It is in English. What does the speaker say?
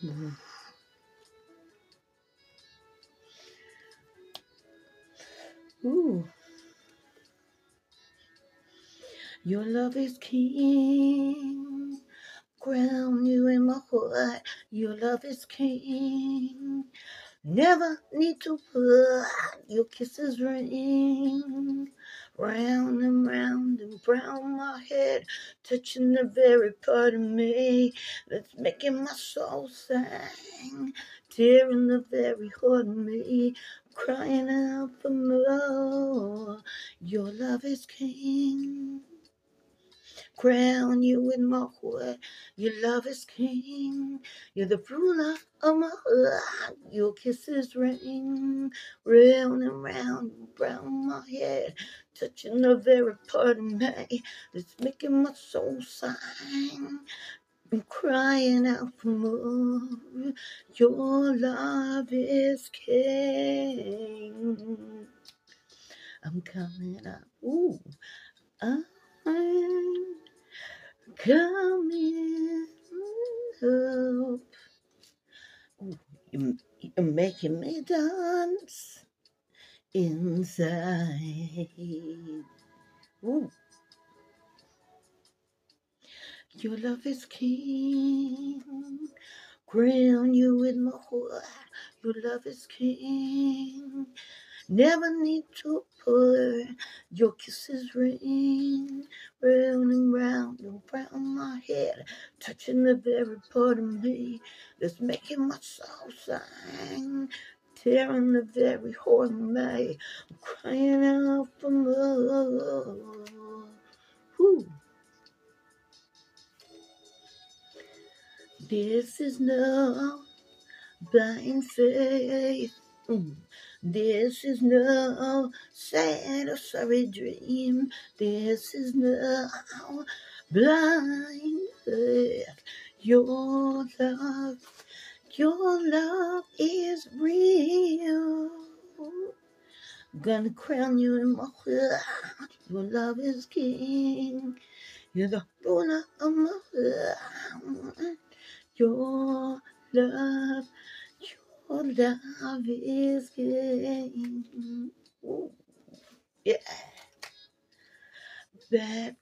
Mhm. Ooh, your love is king. Crown you in my heart. Your love is king. Never need to put your kisses ring round and round my head, touching the very part of me that's making my soul sing, tearing the very heart of me, crying out for more. Your love is king. Crown you with my heart. Your love is king. You're the ruler of my heart. Your kisses ring round and round and round my head, touching the very part of me that's making my soul sing. I'm crying out for more. Your love is king. I'm coming up. Ooh, I'm coming up. Ooh, you're making me dance inside. Ooh, your love is king. Crown you with my heart. Your love is king. Never need to put your kisses ring round and round my head, touching the very part of me that's making my soul sing, tearing the very heart of me, I'm crying out for more. Whew. This is no blind faith. This is no sad or sorry dream. This is no blind faith. Your love is real. Gonna crown you in my heart. Your love is king. You're the ruler of my heart. Your love, your love is king. Ooh, yeah. Back